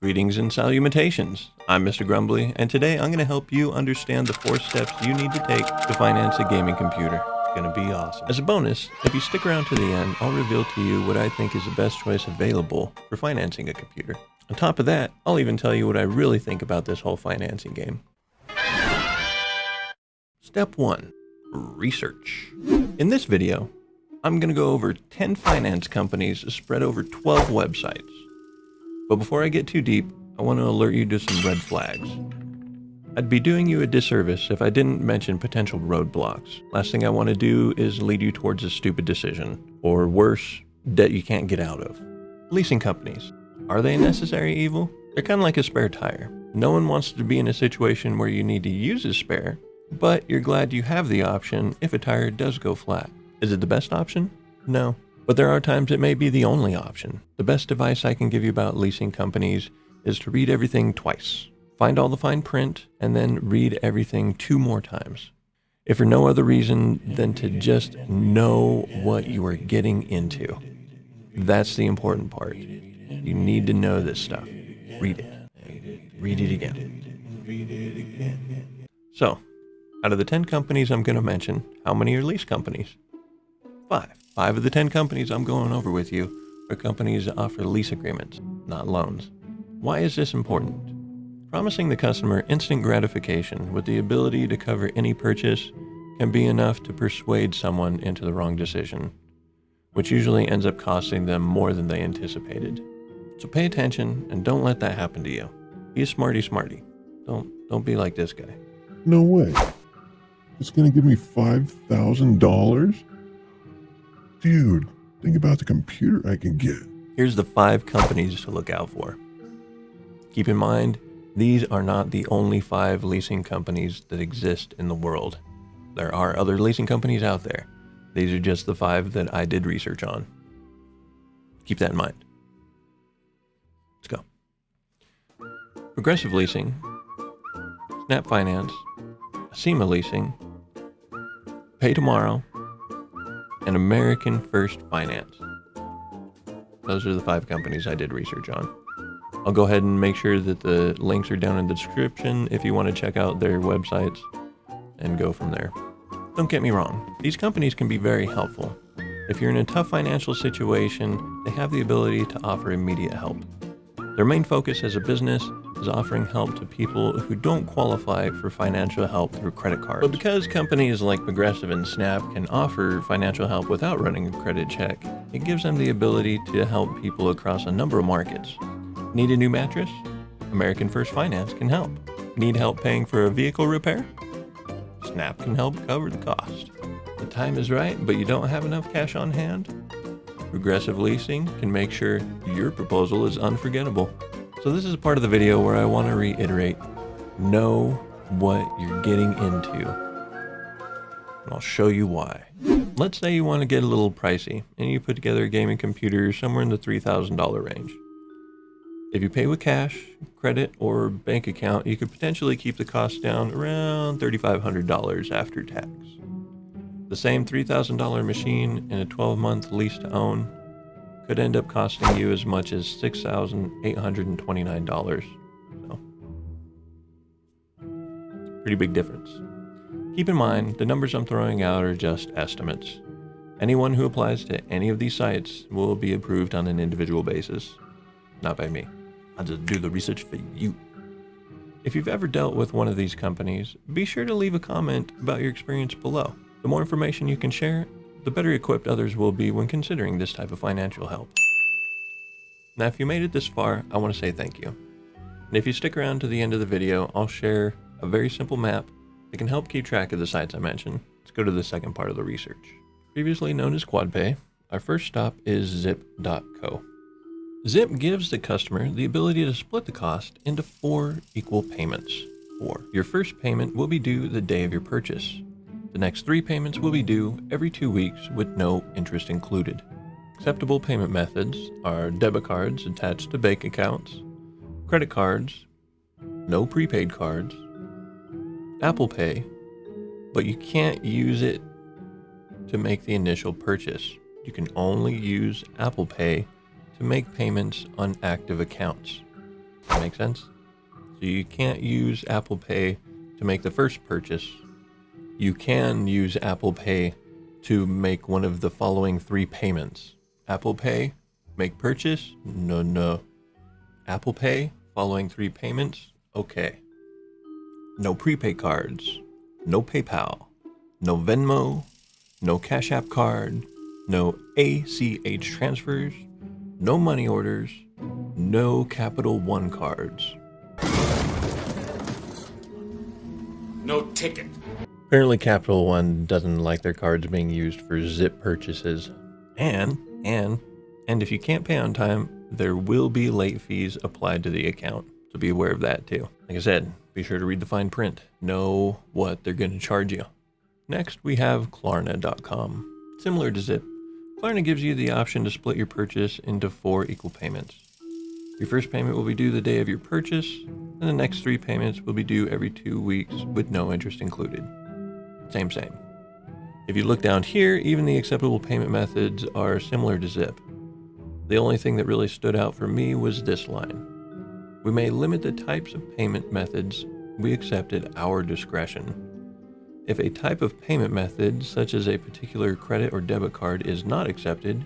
Greetings and salutations. I'm Mr. Grumbly, and today I'm going to help you understand the 4 steps you need to take to finance a gaming computer. It's going to be awesome. As a bonus, if you stick around to the end, I'll reveal to you what I think is the best choice available for financing a computer. On top of that, I'll even tell you what I really think about this whole financing game. Step 1. Research. In this video, I'm going to go over 10 finance companies spread over 12 websites. But before I get too deep, I want to alert you to some red flags. I'd be doing you a disservice if I didn't mention potential roadblocks. Last thing I want to do is lead you towards a stupid decision, or worse, debt you can't get out of. Leasing companies. Are they a necessary evil? They're kind of like a spare tire. No one wants to be in a situation where you need to use a spare, but you're glad you have the option if a tire does go flat. Is it the best option? No. But there are times it may be the only option. The best advice I can give you about leasing companies is to read everything twice. Find all the fine print and then read everything 2 more times. If for no other reason than to just know what you are getting into. That's the important part. You need to know this stuff. Read it. Read it again. So, out of the 10 companies I'm going to mention, how many are lease companies? 5. 5 of the 10 companies I'm going over with you are companies that offer lease agreements, not loans. Why is this important? Promising the customer instant gratification with the ability to cover any purchase can be enough to persuade someone into the wrong decision, which usually ends up costing them more than they anticipated. So pay attention and don't let that happen to you. Be a smarty. Don't be like this guy. No way. It's gonna give me $5,000? Dude, think about the computer I can get. Here's the 5 companies to look out for. Keep in mind, these are not the only 5 leasing companies that exist in the world. There are other leasing companies out there. These are just the 5 that I did research on. Keep that in mind. Let's go. Progressive Leasing, Snap Finance, Acima Leasing, Pay Tomorrow, and American First Finance. Those are the 5 companies I did research on. I'll go ahead and make sure that the links are down in the description if you want to check out their websites and go from there. Don't get me wrong, these companies can be very helpful. If you're in a tough financial situation, they have the ability to offer immediate help. Their main focus as a business is offering help to people who don't qualify for financial help through credit cards. But because companies like Progressive and Snap can offer financial help without running a credit check, it gives them the ability to help people across a number of markets. Need a new mattress? American First Finance can help. Need help paying for a vehicle repair? Snap can help cover the cost. The time is right, but you don't have enough cash on hand? Progressive Leasing can make sure your proposal is unforgettable. So this is a part of the video where I want to reiterate, know what you're getting into. And I'll show you why. Let's say you want to get a little pricey and you put together a gaming computer somewhere in the $3,000 range. If you pay with cash, credit, or bank account, you could potentially keep the cost down around $3,500 after tax. The same $3,000 machine in a 12-month lease to own could end up costing you as much as $6,829. So, pretty big difference. Keep in mind, the numbers I'm throwing out are just estimates. Anyone who applies to any of these sites will be approved on an individual basis, not by me. I'll just do the research for you. If you've ever dealt with one of these companies, be sure to leave a comment about your experience below. The more information you can share, the better equipped others will be when considering this type of financial help. Now, if you made it this far, I want to say thank you. And if you stick around to the end of the video, I'll share a very simple map that can help keep track of the sites I mentioned. Let's go to the second part of the research. Previously known as QuadPay, our first stop is Zip.co. Zip gives the customer the ability to split the cost into 4 equal payments. Your first payment will be due the day of your purchase. The next 3 payments will be due every 2 weeks with no interest included. Acceptable payment methods are debit cards attached to bank accounts, credit cards, no prepaid cards, Apple Pay, but you can't use it to make the initial purchase. You can only use Apple Pay to make payments on active accounts. That makes sense? So you can't use Apple Pay to make the first purchase. You can use Apple Pay to make one of the following 3 payments. Apple Pay, make purchase? No. Apple Pay, following 3 payments? Okay. No prepaid cards, no PayPal, no Venmo, no Cash App card, no ACH transfers, no money orders, no Capital One cards. No ticket. Apparently Capital One doesn't like their cards being used for zip purchases. And if you can't pay on time, there will be late fees applied to the account. So be aware of that too. Like I said, be sure to read the fine print. Know what they're going to charge you. Next, we have Klarna.com. Similar to Zip, Klarna gives you the option to split your purchase into 4 equal payments. Your first payment will be due the day of your purchase, and the next 3 payments will be due every 2 weeks with no interest included. Same. If you look down here, even the acceptable payment methods are similar to Zip. The only thing that really stood out for me was this line. We may limit the types of payment methods we accept at our discretion. If a type of payment method, such as a particular credit or debit card, is not accepted,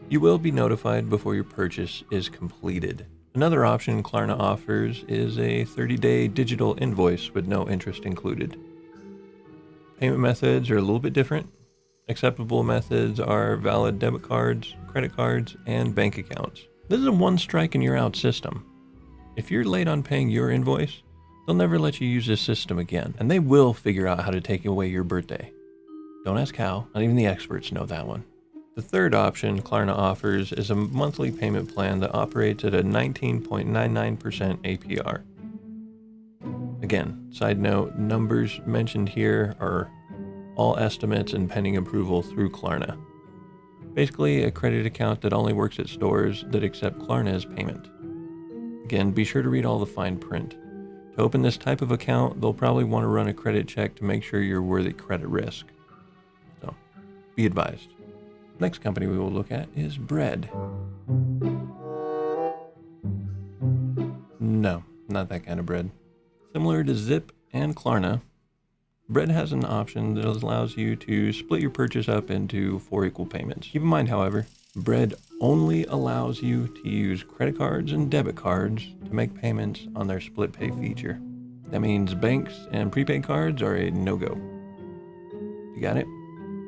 you will be notified before your purchase is completed. Another option Klarna offers is a 30-day digital invoice with no interest included. Payment methods are a little bit different. Acceptable methods are valid debit cards, credit cards, and bank accounts. This is a one strike and you're out system. If you're late on paying your invoice, they'll never let you use this system again, and they will figure out how to take away your birthday. Don't ask how, not even the experts know that one. The third option Klarna offers is a monthly payment plan that operates at a 19.99% APR. Again, side note, numbers mentioned here are all estimates and pending approval through Klarna. Basically, a credit account that only works at stores that accept Klarna as payment. Again, be sure to read all the fine print. To open this type of account, they'll probably want to run a credit check to make sure you're worthy credit risk. So, be advised. Next company we will look at is Bread. No, not that kind of bread. Similar to Zip and Klarna, Bread has an option that allows you to split your purchase up into 4 equal payments. Keep in mind, however, Bread only allows you to use credit cards and debit cards to make payments on their split pay feature. That means banks and prepaid cards are a no-go. You got it?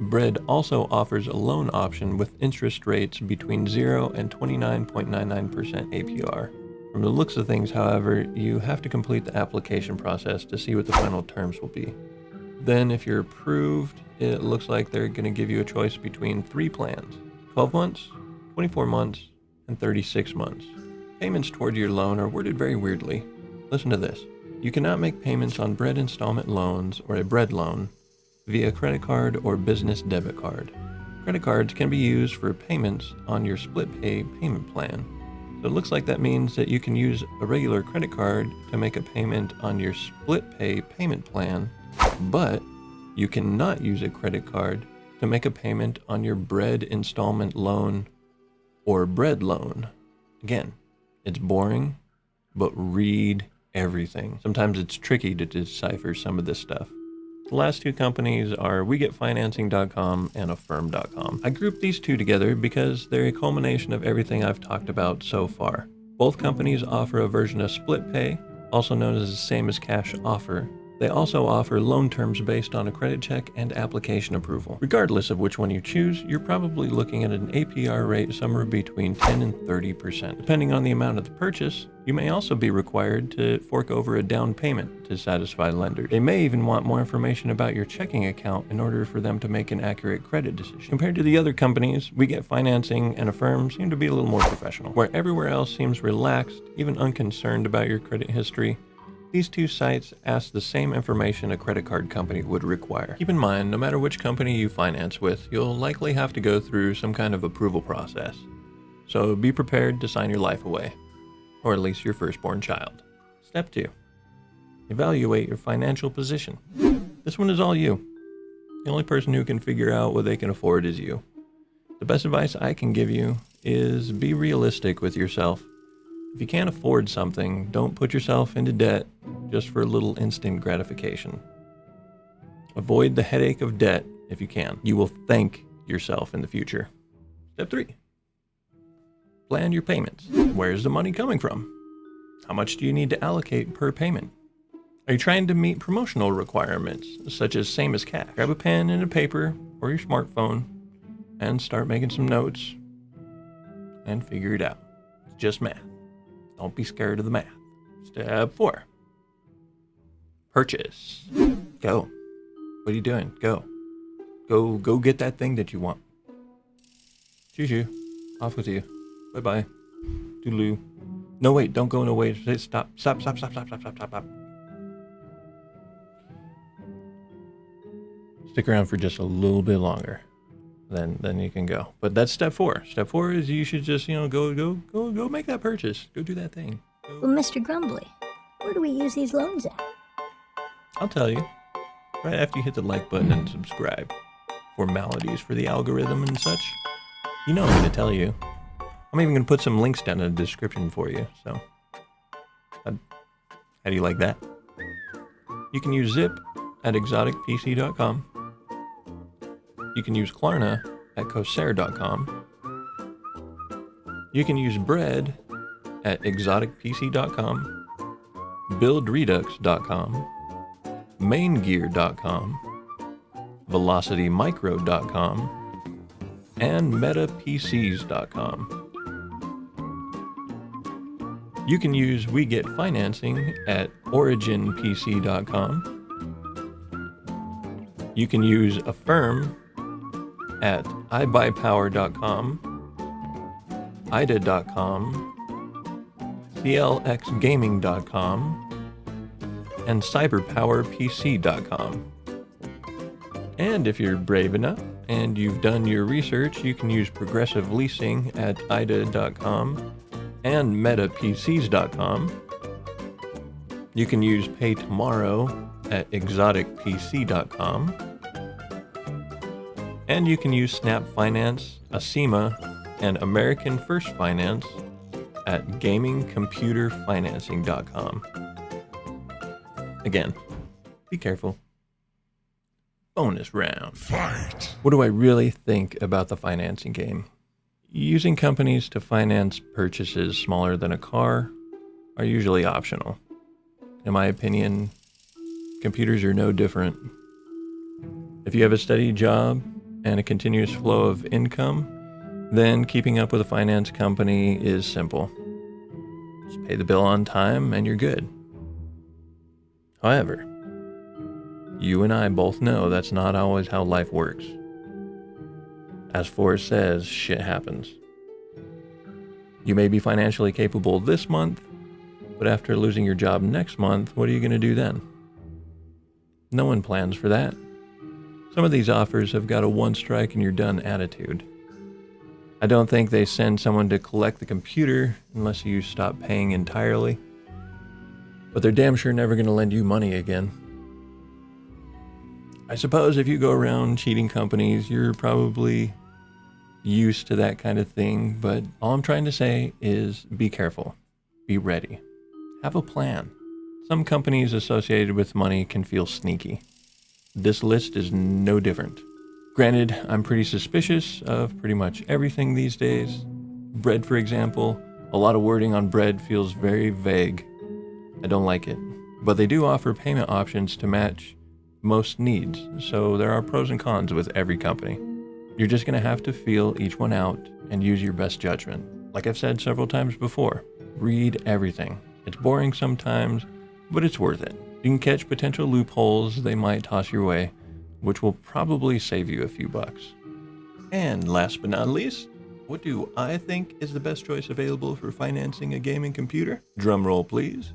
Bread also offers a loan option with interest rates between 0 and 29.99% APR. From the looks of things, however, you have to complete the application process to see what the final terms will be. Then, if you're approved, it looks like they're going to give you a choice between 3 plans: 12 months, 24 months, and 36 months. Payments toward your loan are worded very weirdly. Listen to this. You cannot make payments on Bread installment loans or a Bread loan via credit card or business debit card. Credit cards can be used for payments on your split pay payment plan. So it looks like that means that you can use a regular credit card to make a payment on your split pay payment plan, but you cannot use a credit card to make a payment on your Bread installment loan or Bread loan. Again, it's boring, but read everything. Sometimes it's tricky to decipher some of this stuff. The last 2 companies are WeGetFinancing.com and Affirm.com. I grouped these 2 together because they're a culmination of everything I've talked about so far. Both companies offer a version of split pay, also known as the same as cash offer. They also offer loan terms based on a credit check and application approval. Regardless of which one you choose, you're probably looking at an APR rate somewhere between 10 and 30%. Depending on the amount of the purchase, you may also be required to fork over a down payment to satisfy lenders. They may even want more information about your checking account in order for them to make an accurate credit decision. Compared to the other companies, We Get Financing and Affirm seem to be a little more professional. Where everywhere else seems relaxed, even unconcerned about your credit history, these 2 sites ask the same information a credit card company would require. Keep in mind, no matter which company you finance with, you'll likely have to go through some kind of approval process. So be prepared to sign your life away, or at least your firstborn child. Step 2. Evaluate your financial position. This one is all you. The only person who can figure out what they can afford is you. The best advice I can give you is be realistic with yourself. If you can't afford something, don't put yourself into debt just for a little instant gratification. Avoid the headache of debt if you can. You will thank yourself in the future. Step 3. Plan your payments. Where's the money coming from? How much do you need to allocate per payment? Are you trying to meet promotional requirements, such as same as cash? Grab a pen and a paper or your smartphone and start making some notes and figure it out. It's just math. Don't be scared of the math. Step 4. Purchase. Go. What are you doing? Go. Go get that thing that you want. Choo-choo. Off with you. Bye-bye. Toodaloo. No, wait. Don't go no way. Stop. Stop. Stick around for just a little bit longer. Then you can go. But that's step 4. Step 4 is you should just, go make that purchase. Go do that thing. Well, Mr. Grumbly, where do we use these loans at? I'll tell you. Right after you hit the like button and subscribe. Formalities for the algorithm and such. You know I'm going to tell you. I'm even going to put some links down in the description for you. So, how do you like that? You can use Zip at exoticpc.com. You can use Klarna at Corsair.com. You can use Bread at exoticpc.com, buildredux.com, maingear.com, velocitymicro.com, and metapcs.com. You can use We Get Financing at originpc.com. You can use Affirm at iBuyPower.com, ida.com, clxgaming.com, and cyberpowerpc.com. And if you're brave enough and you've done your research, you can use Progressive Leasing at ida.com and metapcs.com. You can use Pay Tomorrow at exoticpc.com. And you can use Snap Finance, Acima, and American First Finance at gamingcomputerfinancing.com. Again, be careful. Bonus round. Fight! What do I really think about the financing game? Using companies to finance purchases smaller than a car are usually optional. In my opinion, computers are no different. If you have a steady job and a continuous flow of income, then keeping up with a finance company is simple. Just pay the bill on time and you're good. However, you and I both know that's not always how life works. As Forrest says, shit happens. You may be financially capable this month, but after losing your job next month, what are you going to do then? No one plans for that. Some of these offers have got a one strike and you're done attitude. I don't think they send someone to collect the computer unless you stop paying entirely. But they're damn sure never going to lend you money again. I suppose if you go around cheating companies, you're probably used to that kind of thing, but all I'm trying to say is be careful. Be ready. Have a plan. Some companies associated with money can feel sneaky. This list is no different. Granted, I'm pretty suspicious of pretty much everything these days. Bread, for example, a lot of wording on Bread feels very vague. I don't like it. But they do offer payment options to match most needs, so there are pros and cons with every company. You're just going to have to feel each one out and use your best judgment. Like I've said several times before, read everything. It's boring sometimes, but it's worth it. You can catch potential loopholes they might toss your way, which will probably save you a few bucks. And last but not least, what do I think is the best choice available for financing a gaming computer? Drum roll, please.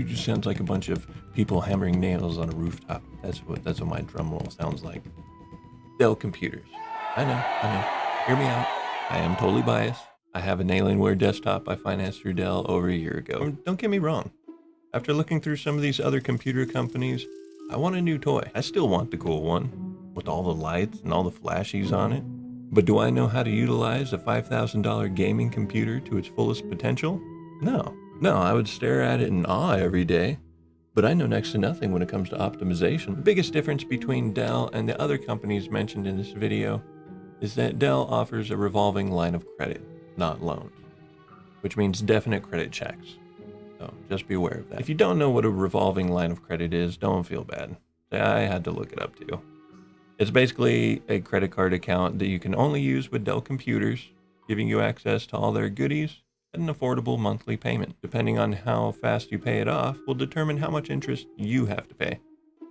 Just sounds like a bunch of people hammering nails on a rooftop. That's what my drum roll sounds like. Dell computers. I know. Hear me out. I am totally biased. I have an Alienware desktop I financed through Dell over a year ago. Don't get me wrong. After looking through some of these other computer companies, I want a new toy. I still want the cool one, with all the lights and all the flashies on it. But do I know how to utilize a $5,000 gaming computer to its fullest potential? No, I would stare at it in awe every day. But I know next to nothing when it comes to optimization. The biggest difference between Dell and the other companies mentioned in this video is that Dell offers a revolving line of credit, not loans, which means definite credit checks. So just be aware of that. If you don't know what a revolving line of credit is, don't feel bad. I had to look it up too. It's basically a credit card account that you can only use with Dell computers, giving you access to all their goodies at an affordable monthly payment. Depending on how fast you pay it off will determine how much interest you have to pay.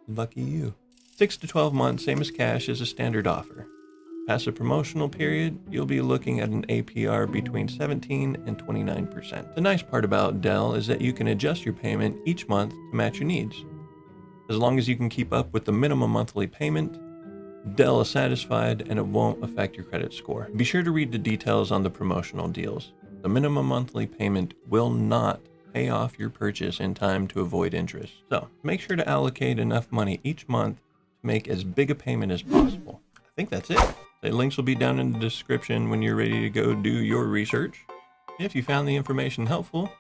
Lucky you. 6 to 12 months, same as cash, is a standard offer. Past the promotional period, you'll be looking at an APR between 17 and 29%. The nice part about Dell is that you can adjust your payment each month to match your needs. As long as you can keep up with the minimum monthly payment, Dell is satisfied and it won't affect your credit score. Be sure to read the details on the promotional deals. The minimum monthly payment will not pay off your purchase in time to avoid interest. So make sure to allocate enough money each month to make as big a payment as possible. I think that's it. The links will be down in the description when you're ready to go do your research. If you found the information helpful,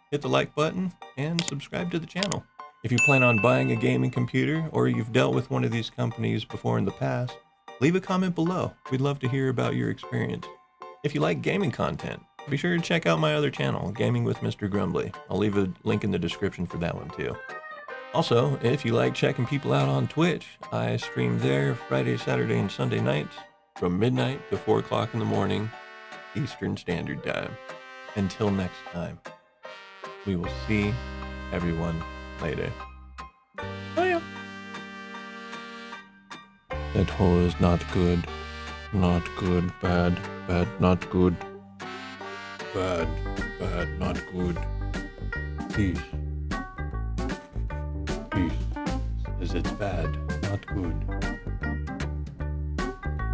hit the like button and subscribe to the channel. If you plan on buying a gaming computer or you've dealt with one of these companies before in the past, leave a comment below. We'd love to hear about your experience. If you like gaming content, be sure to check out my other channel, Gaming with Mr. Grumbly. I'll leave a link in the description for that one too. Also, if you like checking people out on Twitch, I stream there Friday, Saturday, and Sunday nights from midnight to 4 o'clock in the morning, Eastern Standard Time. Until next time, we will see everyone later. Oh yeah. That hole is not good. Not good. Bad. Bad. Not good. Bad. Bad. Not good. Peace. Peace. As it's bad. Not good.